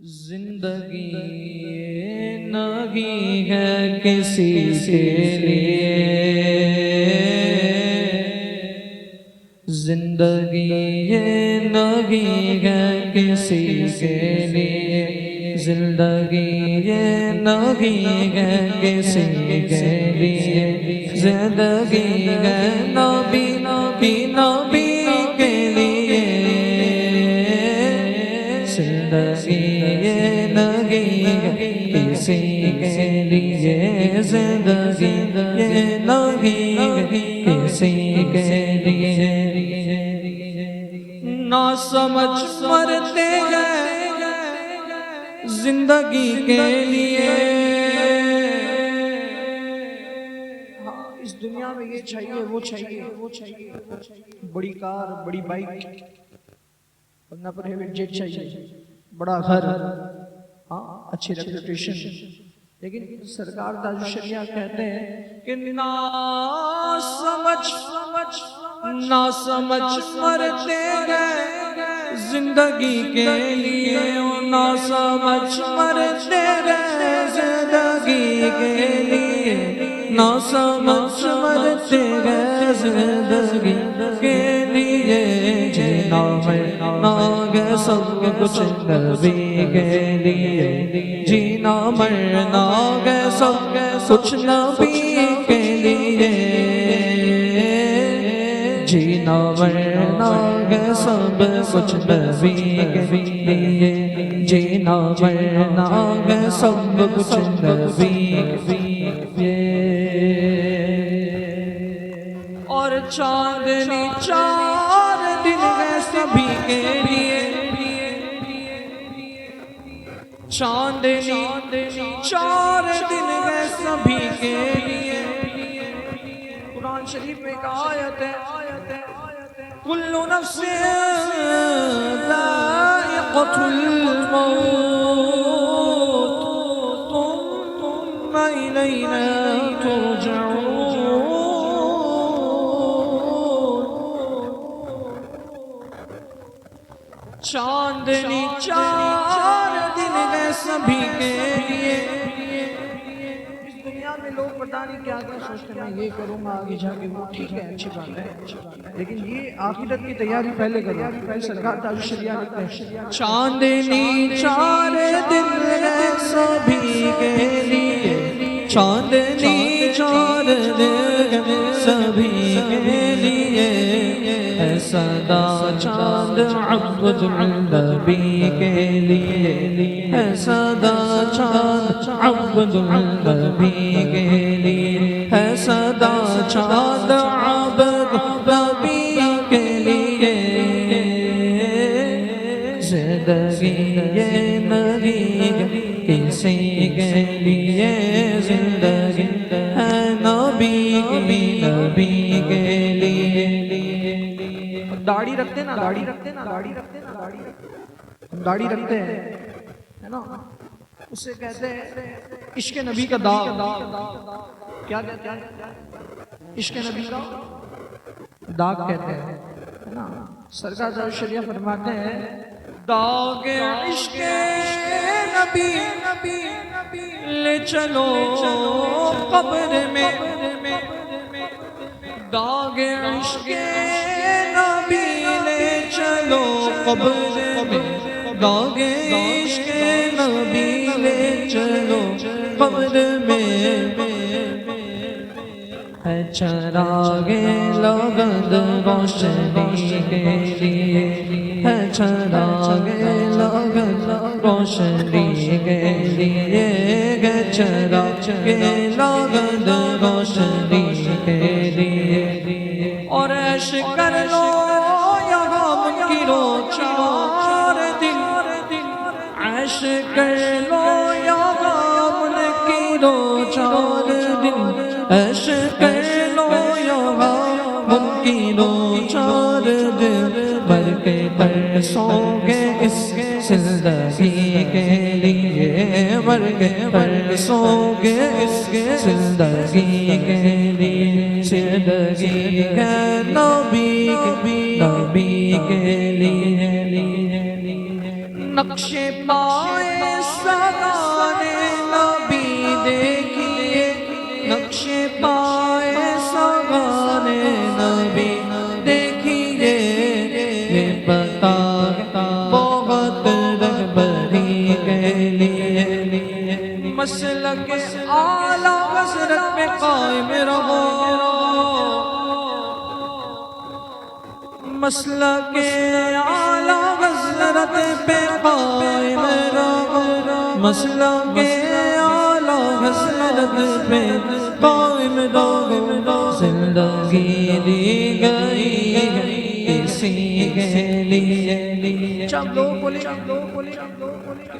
زندگی نہیں ہے کسی کے لیے، زندگی نہیں ہے کسی کے لیے، زندگی نہیں ہے کسی کے لیے، زندگی ہے نبی نبی نبی کے لیے، زندگی نہیں ہے کسی کے لیے، زندگی نہیں ہے کسی کے لیے، نہ سمجھ مرتے ہیں زندگی کے لیے۔ ہاں اس دنیا میں یہ چاہیے وہ چاہیے وہ چاہیے، بڑی کار بڑی بائک، ورنہ پرائیویٹ جیٹ چاہیے، بڑا گھر، ہاں اچھی ریپوٹیشن، لیکن سرکار تاج الشریعہ کہتے ہیں کہ نہ سمجھ مرتے ہیں زندگی کے لیے، نہ سمجھ مرتے ہیں زندگی کے لیے، نہ سمجھ مرتے ہیں زندگی کے لیے، جینا مرنا ہے سب کچھ نبی کے لیے، جینا مرنا ہے سب کچھ نبی کے لیے، جینا مرنا ہے سب کچھ نبی کے لیے، جینا مرنا ہے سب کچھ نبی کے لیے۔ اور چاندنی 4 دن ہے سبھی کے لیے، چاندنی 4 دن ہے سبھی کے لیے۔ قرآن شریف میں ایک آیت ہے، کل نفس ذائقۃ الموت ثم الینا ترجعون۔ چاندنی 4 دن ہے سبھی کے لیے۔ اس دنیا میں لوگ پتہ نہیں کیا کیا سوچتے ہیں، میں یہ کروں گا آگے جا کے، وہ ٹھیک ہے اچھی بات ہے، لیکن یہ آخرت کی تیاری پہلے کرو۔ پہلے سرکار تاج الشریعہ لکھتے ہیں چاندنی 4 دن ہے سبھی کے لیے، چاندنی 4 دن ہے سبھی کے لیے، ہے صدا چاند عبد النبی کے لیے، ہے صدا چاند عبد النبی کے لیے، ہے صدا چاند عبد النبی کے لیے، زندگی یہ نہیں ہے کسی کے لیے، زندگی ہے نبی نبی کے لیے۔ داڑھی رکھتے نا، داڑھی رکھتے نا، داڑھی رکھتے نا، داڑھی رکھتے ہیں ہے نا، اسے کہتے ہیں عشق نبی کا داغ۔ کیا کہتے ہیں؟ عشق نبی کا داغ کہتے ہیں ہے نا۔ سرکار تاج الشریعہ فرماتے ہیں داغ عشق نبی لے چلو قبر میں، داغ عشق نبی لے چلو قبر میں، داغ عشق نبی لے چلو قبر میں، ہے چراغ لگن روشنی کے لیے، ہے چراغ لگن روشنی کے لیے، ہے چراغ لگن روشنی کے لیے۔ اور عیش کر لو یہاں منکرو 4 دن، عیش کر لو یہاں منکرو 4 دن، عیش کر لو یہاں منکرو 4 دن، مر کے پرسوں گے اس زندگی کے لیے، مر کے پرسوں گے اس زندگی کے لیے، زندگی ہے نبی کے لیے، نقش پائے سگانے نبی دیکھیے، نقش پائے سگانے نبی دیکھیے، یہ بتا بہت رہبری کے لیے مسلک اعلیٰ حضرت پہ قائم رہو، مسلک اعلیٰ حضرت پہ قائم رہو، مسلک اعلیٰ حضرت پہ قائم رہو، زندگی دی گئی اسی کے لیے۔ جب لوگ بولے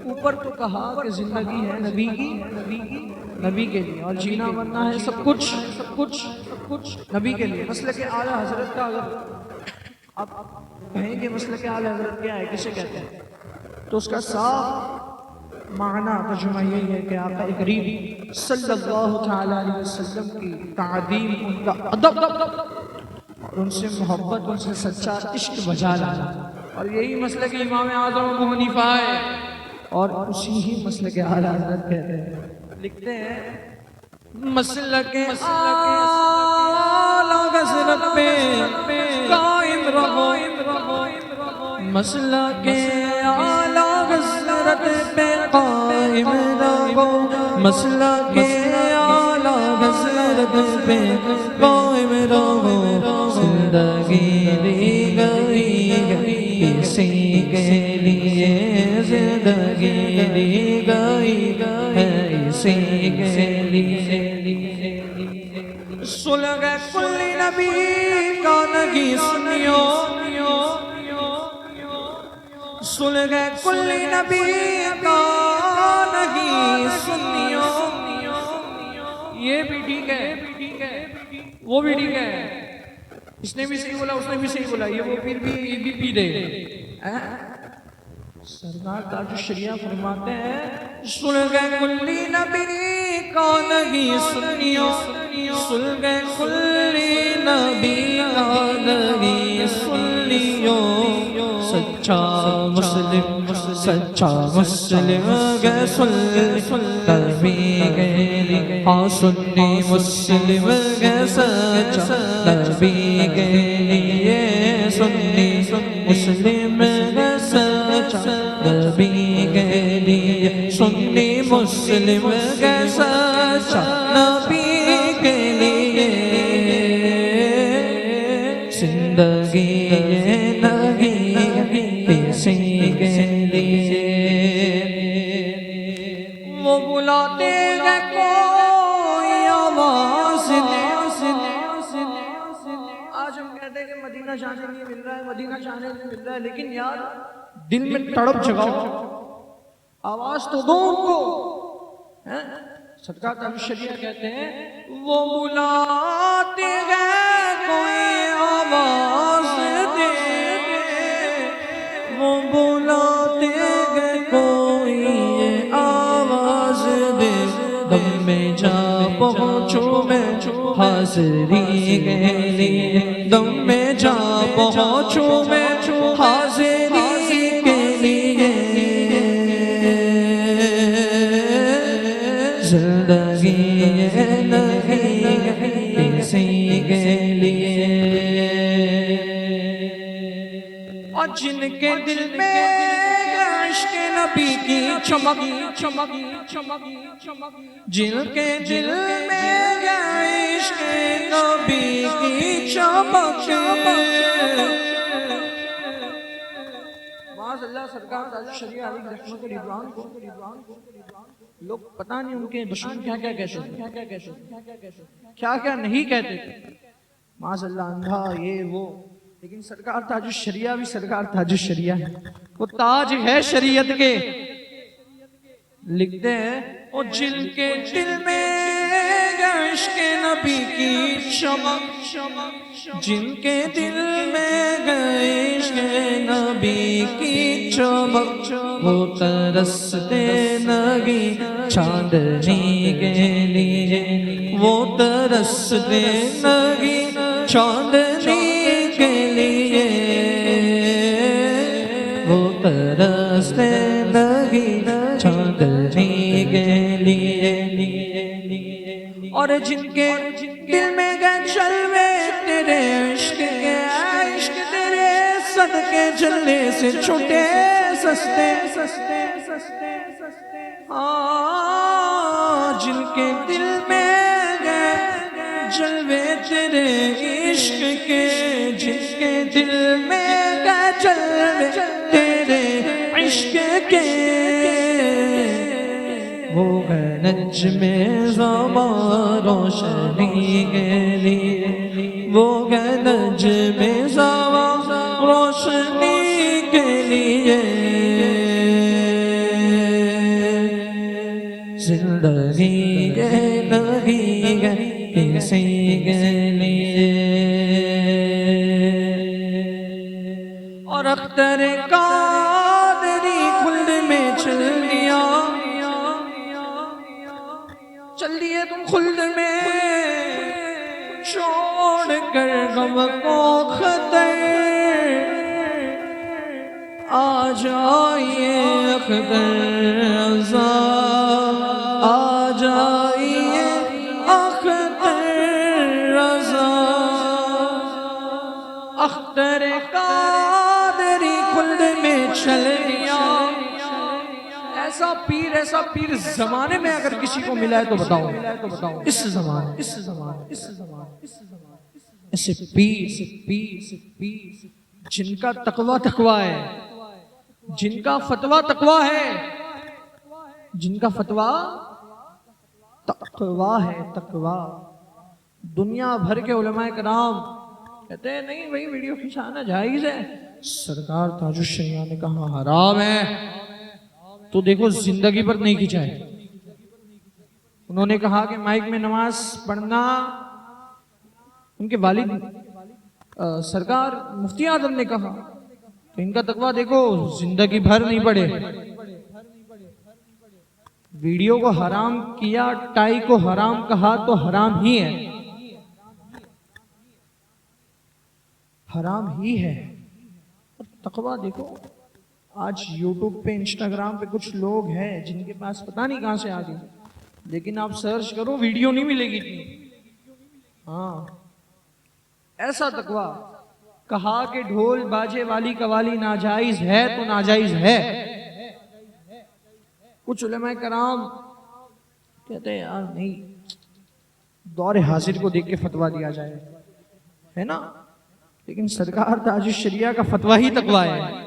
اوپر تو کہا کہ زندگی ہے نبی کی، نبی کے لیے، اور جینا مرنا ہے سب کچھ نبی کے لیے۔ مسلک اعلیٰ حضرت کا اگر آپ کہیں کہ مسلک اعلیٰ حضرت کیا ہے، کسے کہتے ہیں، تو اس کا صاف معنی ترجمہ یہی ہے کہ آقا کریم صلی اللہ تعالی علیہ وسلم کی تعظیم، ان کا ادب اور ان سے محبت، ان سے سچا عشق بجا لانا، اور یہی مسلک امام اعظم ابو حنیفہ ہے، اور اسی ہی مسلک اعلیٰ حضرت کہتے ہیں۔ لکھتے ہیں مسلک اعلیٰ حضرت پہ قائم رہو، مسلک اعلیٰ حضرت پہ قائم رہو، مسلک اعلیٰ حضرت پہ قائم رہو، زندگی دی گئی اسی کے لیے، زندگی دی گئی اسی کے لیے۔ صلح کل نبی کا نہیں سنیو، صلح کل نبی کا نہیں سنیو، یہ بھی ٹھیک ہے، وہ بھی ٹھیک ہے، اس نے بھی صحیح بولا، اس نے بھی صحیح بولا، یہ وہ پیر بھی پی دے۔ سرکار تاج الشریعہ فرماتے ہیں صلح کل نبی کا نہیں سنیو، صلح کل نبی کا نہیں سنیو، سچا مسلم گے نبی کے لیے، ہاں سنی مسلم گے سچا نبی کے لیے، سنی مسلم گے سچا نبی کے لیے، سنی مسلم گے سچا نبی کے لیے، زندگی نہیں کسی کے لیے۔ وہ بلاتے ہیں کوئی آواز دے، آج ہم کہتے ہیں کہ مدینہ جانے نہیں مل رہا ہے، مدینہ جانے نہیں مل رہا ہے، لیکن یار دل میں تڑپ جگاؤ، آواز تو دو ان کو۔ سرکار تاج الشریعہ کہتے ہیں وہ بلاتے ہیں کوئی آواز دے، وہ بلاتے ہیں کوئی آواز دے، دم میں جا پہنچوں میں حاضری کے لیے، دم میں جا پہنچوں میں حاضری کے لیے، زندگی نہیں کسی کے لیے۔ اور جن کے دل میں عشق نبی کی چمک، جن کے دل میں عشق نبی کی چمک، معاذ اللہ سرکار تاج الشریعہ علیہ رحمت رضوان کو لوگ پتہ نہیں ان کے دشمن کیا کیا کہتے تھے، کیا کیا نہیں کہتے تھے، معاذ اللہ اندھا یہ وہ، لیکن سرکار تاج الشریعہ بھی سرکار تاج الشریعہ ہے، وہ تاج ہے شریعت کے۔ لکھتے ہیں وہ جن کے دل میں عشق نبی کی چمک، جن کے دل میں عشق نبی کی چمک، وہ ترستے نگی چاندنی کے لیے، وہ ترستے نگی چاندنی کے لیے، وہ ترستے زندگی چاندنی کے لیے اور جن کے دل میں گئے جلوے تیرے عشق کے عشق تیرے صدقے جلنے سے چھوٹے سستے جن کے دل میں گئے جلوے تیرے عشق کے جن کے دل میں گئے جلوے تیرے عشق کے وہ گئے نجم زمان روشنی کے لیے وہ گئے نجم زمان روشنی کے لیے زندگی کے نہیں گئے کسی کے لیے اور اختر قادری خلد میں چل دیے تم خلد میں چھوڑ کر غم کو خطر آ جائیے اختر رضا آ جائیے اختر رضا اختر قادری خلد میں چل دیا ایسا پیر زمانے میں اگر کسی کو ملا ہے تو بتاؤ اس زمانے ایسے پیر جن کا تقوی ہے جن کا فتویٰ تقوی ہے جن کا فتویٰ تقوی ہے تقوی دنیا بھر کے علماء کرام کہتے ہیں نہیں بھئی ویڈیو کھنچانا جائز ہے سرکار تاج الشریعہ نے کہا حرام ہے تو دیکھو زندگی پر نہیں کھنچائے انہوں نے کہا کہ مائک میں نماز پڑھنا ان کے والد سرکار مفتی اعظم نے کہا تو ان کا تقویٰ دیکھو زندگی بھر نہیں پڑے ویڈیو کو حرام کیا ٹائی کو حرام کہا تو حرام ہی ہے حرام ہی ہے تقویٰ دیکھو آج یوٹیوب پہ انسٹاگرام پہ کچھ لوگ ہیں جن کے پاس پتہ نہیں کہاں سے آ گئی لیکن آپ سرچ کرو ویڈیو نہیں ملے گی ہاں ایسا تقویٰ کہا کہ ڈھول باجے والی قوالی ناجائز ہے تو ناجائز ہے کچھ علماء کرام کہتے ہیں یار نہیں دور حاضر کو دیکھ کے فتویٰ دیا جائے ہے نا لیکن سرکار تاج الشریعہ کا فتویٰ ہی تقویٰ ہے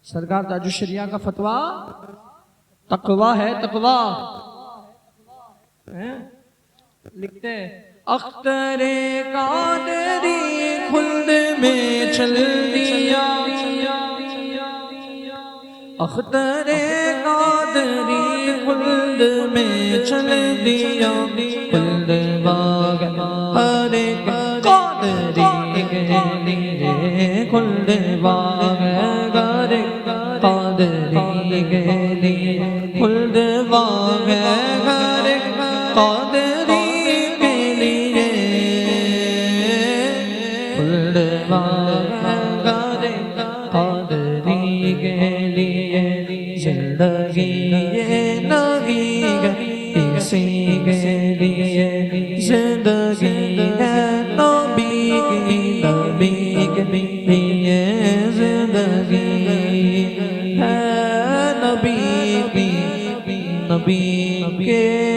سرکار تاج الشریعہ کا فتویٰ تقویٰ ہے تقویٰ لکھتے ہیں اختر قادری خلد میں چل دیا اختر قادری خلد میں چل دیا خلد باغ ہر قادری کے لیے خلد باغ ہر قادری کے لیے خلد باغ ہر قادری کے لیے خلد باغ ہر قادری کے لیے زندگی یہ نہیں گئی کسی کے لیے زندگی ہے نبی کے لیے زندگی ہے نبی کے